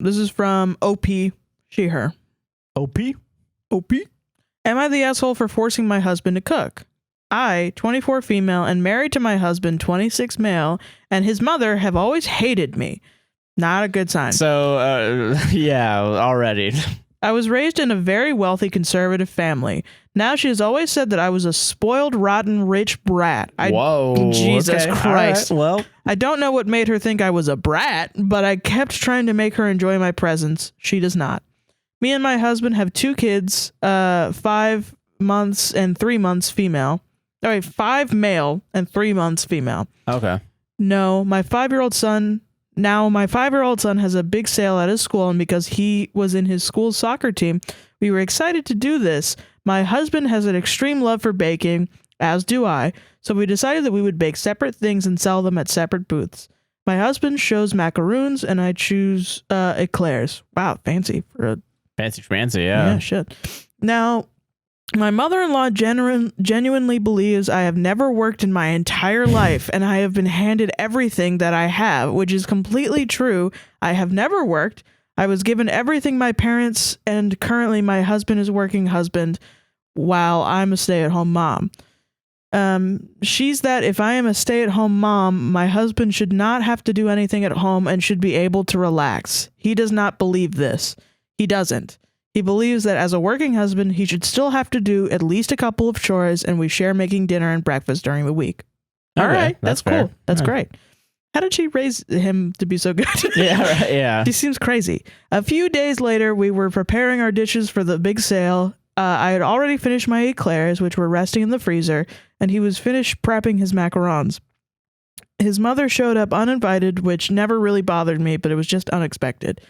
This is from OP, she, her. OP? OP? Am I the asshole for forcing my husband to cook? I, 24 female and married to my husband, 26 male, and his mother have always hated me. Not a good sign. So, yeah, already. I was raised in a very wealthy conservative family. Now she has always said that I was a spoiled, rotten, rich brat. Whoa. Jesus okay. Christ. Right, well. I don't know what made her think I was a brat, but I kept trying to make her enjoy my presence. She does not. Me and my husband have 2 kids, 5 months and 3 months female. All right, 5 male and 3 months female. Okay. No, my 5-year-old son... Now, my 5-year-old son has a big sale at his school, and because he was in his school's soccer team, we were excited to do this. My husband has an extreme love for baking, as do I, so we decided that we would bake separate things and sell them at separate booths. My husband chose macaroons, and I choose eclairs. Wow, fancy. Fancy, yeah. Yeah, shit. Now... My mother-in-law genuinely believes I have never worked in my entire life, and I have been handed everything that I have, which is completely true. I have never worked. I was given everything my parents, and currently my husband is working husband while I'm a stay-at-home mom. She's that if I am a stay-at-home mom, my husband should not have to do anything at home and should be able to relax. He does not believe this. He doesn't. He believes that as a working husband, he should still have to do at least a couple of chores, and we share making dinner and breakfast during the week. All right, that's cool. Fair. That's great. How did she raise him to be so good? Yeah, right, yeah. She seems crazy. A few days later, we were preparing our dishes for the big sale. I had already finished my eclairs, which were resting in the freezer, and he was finished prepping his macarons. His mother showed up uninvited, which never really bothered me, but it was just unexpected.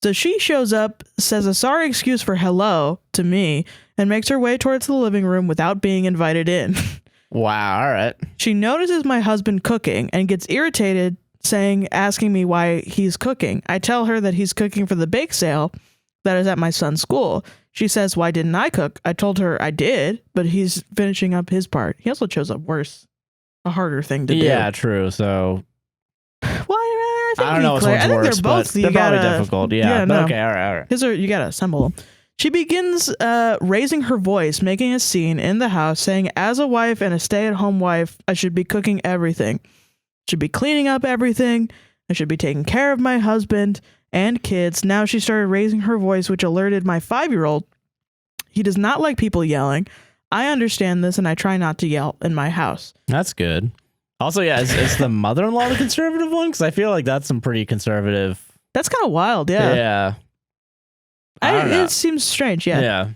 So she shows up, says a sorry excuse for hello to me, and makes her way towards the living room without being invited in. Wow, all right. She notices my husband cooking and gets irritated, asking me why he's cooking. I tell her that he's cooking for the bake sale that is at my son's school. She says, why didn't I cook? I told her I did, but he's finishing up his part. He also chose a harder thing to do. Yeah, true, so... I don't know what's they're worse, both. They're probably difficult. Yeah, no. Okay, all right. You gotta assemble them. She begins raising her voice, making a scene in the house, saying, as a wife and a stay-at-home wife, I should be cooking everything. Should be cleaning up everything. I should be taking care of my husband and kids. Now she started raising her voice, which alerted my 5-year-old. He does not like people yelling. I understand this, and I try not to yell in my house. That's good. Also, yeah, is the mother-in-law the conservative one? Because I feel like that's some pretty conservative... That's kind of wild, yeah. Yeah. It seems strange, yeah.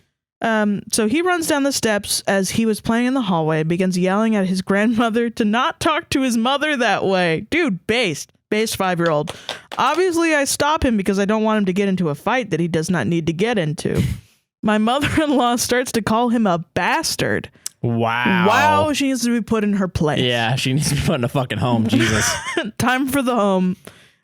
Yeah. So he runs down the steps as he was playing in the hallway, begins yelling at his grandmother to not talk to his mother that way. Dude, based 5-year-old. Obviously, I stop him because I don't want him to get into a fight that he does not need to get into. My mother-in-law starts to call him a bastard. Wow, she needs to be put in her place. Yeah, she needs to be put in a fucking home. Jesus. Time for the home.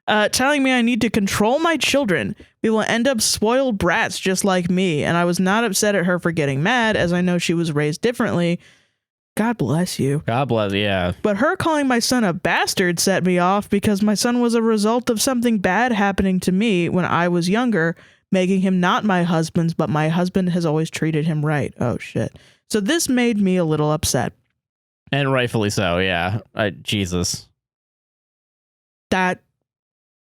Telling me I need to control my children. We will end up spoiled brats just like me. And I was not upset at her for getting mad, as I know she was raised differently. God bless you. God bless, yeah. But her calling my son a bastard set me off because my son was a result of something bad happening to me when I was younger, making him not my husband's, but my husband has always treated him right. Oh, shit. So this made me a little upset. And rightfully so, yeah. Jesus. That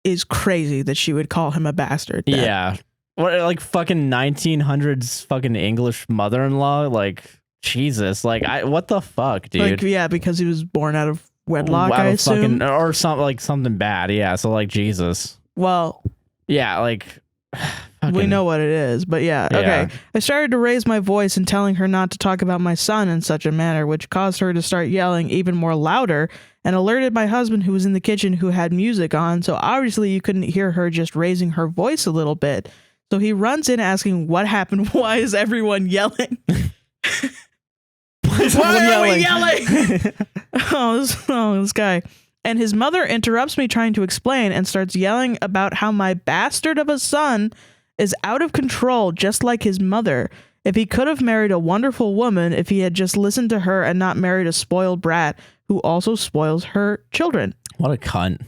is crazy that she would call him a bastard. Yeah. What, like fucking 1900s fucking English mother-in-law? Like, Jesus. Like, what the fuck, dude? Like, yeah, because he was born out of wedlock, I assume. Or something bad, yeah. So, like, Jesus. Well. Yeah, like... We know what it is, but yeah, okay. I started to raise my voice and telling her not to talk about my son in such a manner, which caused her to start yelling even more louder and alerted my husband, who was in the kitchen, who had music on. So obviously you couldn't hear her just raising her voice a little bit. So he runs in asking what happened. Why is everyone yelling? Why are we yelling? oh, this guy. And his mother interrupts me trying to explain and starts yelling about how my bastard of a son is out of control, just like his mother. If he could have married a wonderful woman, if he had just listened to her and not married a spoiled brat who also spoils her children. What a cunt.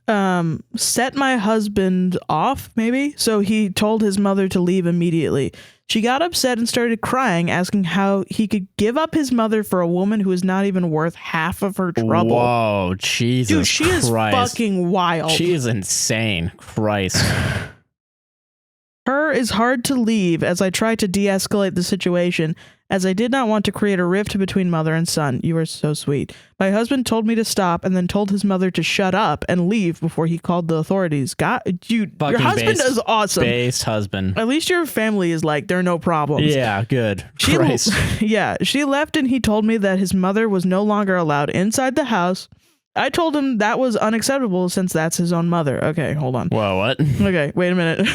set my husband off, maybe. So he told his mother to leave immediately. She got upset and started crying, asking how he could give up his mother for a woman who is not even worth half of her trouble. Whoa, Jesus Dude, she Christ. is fucking wild. She is insane. Christ. Her is hard to leave as I try to de-escalate the situation, as I did not want to create a rift between mother and son. You are so sweet. My husband told me to stop and then told his mother to shut up and leave before he called the authorities. God, dude, your husband is awesome. Based husband. At least your family is like, there are no problems. Yeah, good. Yeah, she left and he told me that his mother was no longer allowed inside the house. I told him that was unacceptable since that's his own mother. Okay, hold on. Whoa, what? Okay, wait a minute.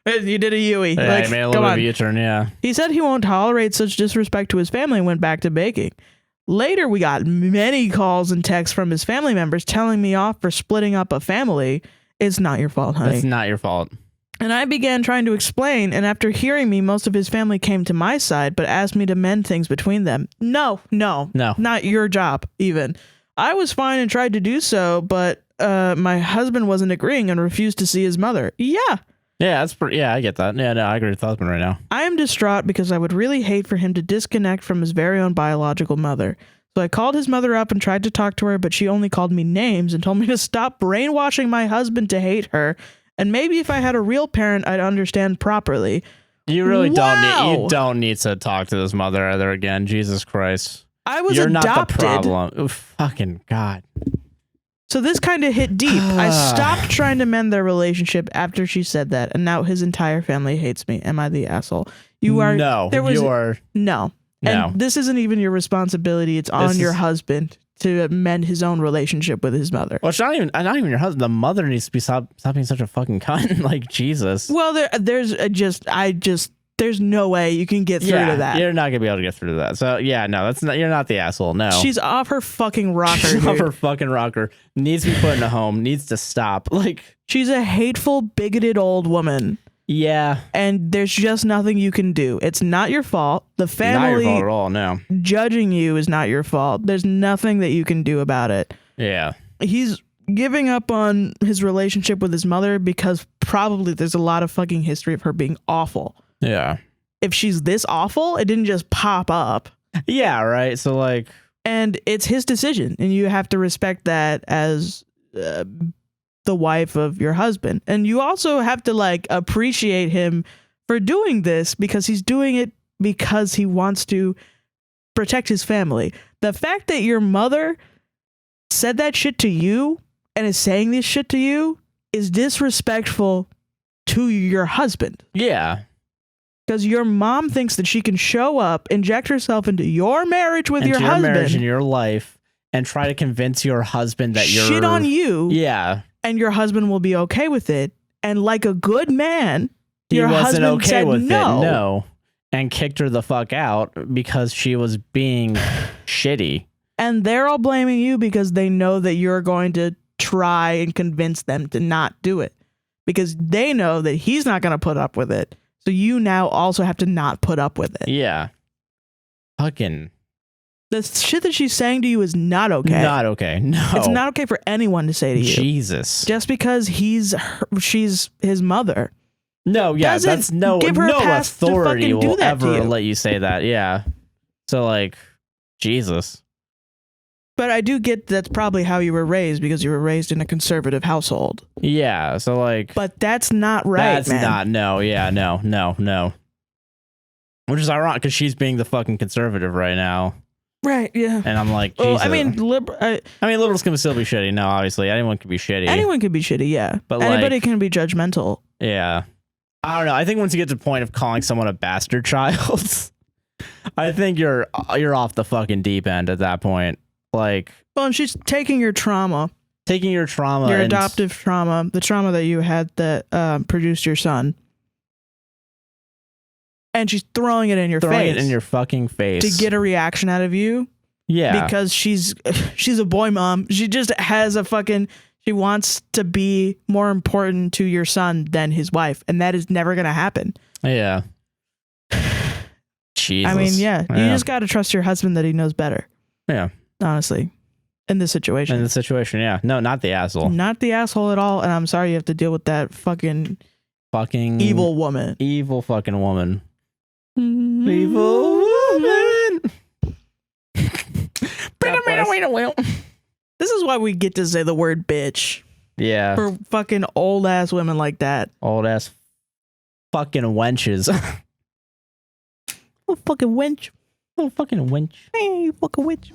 You did a Yui. Yeah, like, I made a little bit of a U-turn, yeah. He said he won't tolerate such disrespect to his family and went back to baking. Later, we got many calls and texts from his family members telling me off for splitting up a family. It's not your fault, honey. It's not your fault. And I began trying to explain, and after hearing me, most of his family came to my side, but asked me to mend things between them. No. Not your job, even. I was fine and tried to do so, but my husband wasn't agreeing and refused to see his mother. Yeah, that's pretty. Yeah, I get that. Yeah, no, I agree with the husband right now. I am distraught because I would really hate for him to disconnect from his very own biological mother. So I called his mother up and tried to talk to her, but she only called me names and told me to stop brainwashing my husband to hate her. And maybe if I had a real parent, I'd understand properly. You really don't need to talk to this mother either again. Jesus Christ. I was You're adopted. Not the problem. Oh, fucking God. So this kind of hit deep. I stopped trying to mend their relationship after she said that, and now his entire family hates me. Am I the asshole? You are. No. You are. No. And this isn't even your responsibility. It's on your husband to mend his own relationship with his mother. Well, it's not even your husband. The mother needs to be stop being such a fucking cunt. Like, Jesus. Well, there's no way you can get through to that. You're not gonna be able to get through to that. So yeah, no, that's not. You're not the asshole. No, she's off her fucking rocker. She's off her fucking rocker. Needs to be put in a home. Needs to stop. Like, she's a hateful, bigoted old woman. Yeah, and there's just nothing you can do. It's not your fault. The family, not your fault at all. No, judging you is not your fault. There's nothing that you can do about it. Yeah, he's giving up on his relationship with his mother because probably there's a lot of fucking history of her being awful. Yeah. If she's this awful, it didn't just pop up. Yeah, right. So like, and it's his decision, and you have to respect that as the wife of your husband. And you also have to like appreciate him for doing this because he's doing it because he wants to protect his family. The fact that your mother said that shit to you and is saying this shit to you is disrespectful to your husband. Yeah. Because your mom thinks that she can show up, inject herself into your marriage with your husband. Marriage in your life and try to convince your husband that you're... Shit on you. Yeah. And your husband will be okay with it. And like a good man, your husband okay said with no. It. No. And kicked her the fuck out because she was being shitty. And they're all blaming you because they know that you're going to try and convince them to not do it. Because they know that he's not going to put up with it. So you now also have to not put up with it. Yeah. Fucking. The shit that she's saying to you is not okay. Not okay. No. It's not okay for anyone to say to you. Jesus. Just because she's his mother. No, yeah, that's no authority will ever let you say that. Yeah. So like, Jesus. But I do get that's probably how you were raised because you were raised in a conservative household. Yeah, so like... But that's not right, that's not, no, yeah, no. Which is ironic because she's being the fucking conservative right now. Right, yeah. And I'm like, Jesus. Well, I mean, liberals can still be shitty. No, obviously, anyone can be shitty. Anyone can be shitty, yeah. But anybody can be judgmental. Yeah. I don't know. I think once you get to the point of calling someone a bastard child, I think you're off the fucking deep end at that point. Like, well, and she's taking your trauma, your adoptive trauma, the trauma that you had that produced your son, and she's throwing it in your fucking face to get a reaction out of you. Yeah, because she's a boy mom. She just has she wants to be more important to your son than his wife, and that is never gonna happen. Yeah. Jesus. I mean, yeah. You just got to trust your husband that he knows better. Yeah. Honestly, in this situation. In the situation, yeah. No, not the asshole. Not the asshole at all. And I'm sorry you have to deal with that fucking evil woman. Evil fucking woman. Evil woman. This is why we get to say the word bitch. Yeah. For fucking old ass women like that. Old ass fucking wenches. Oh, fucking wench. Oh, fucking wench. Hey, you fucking wench.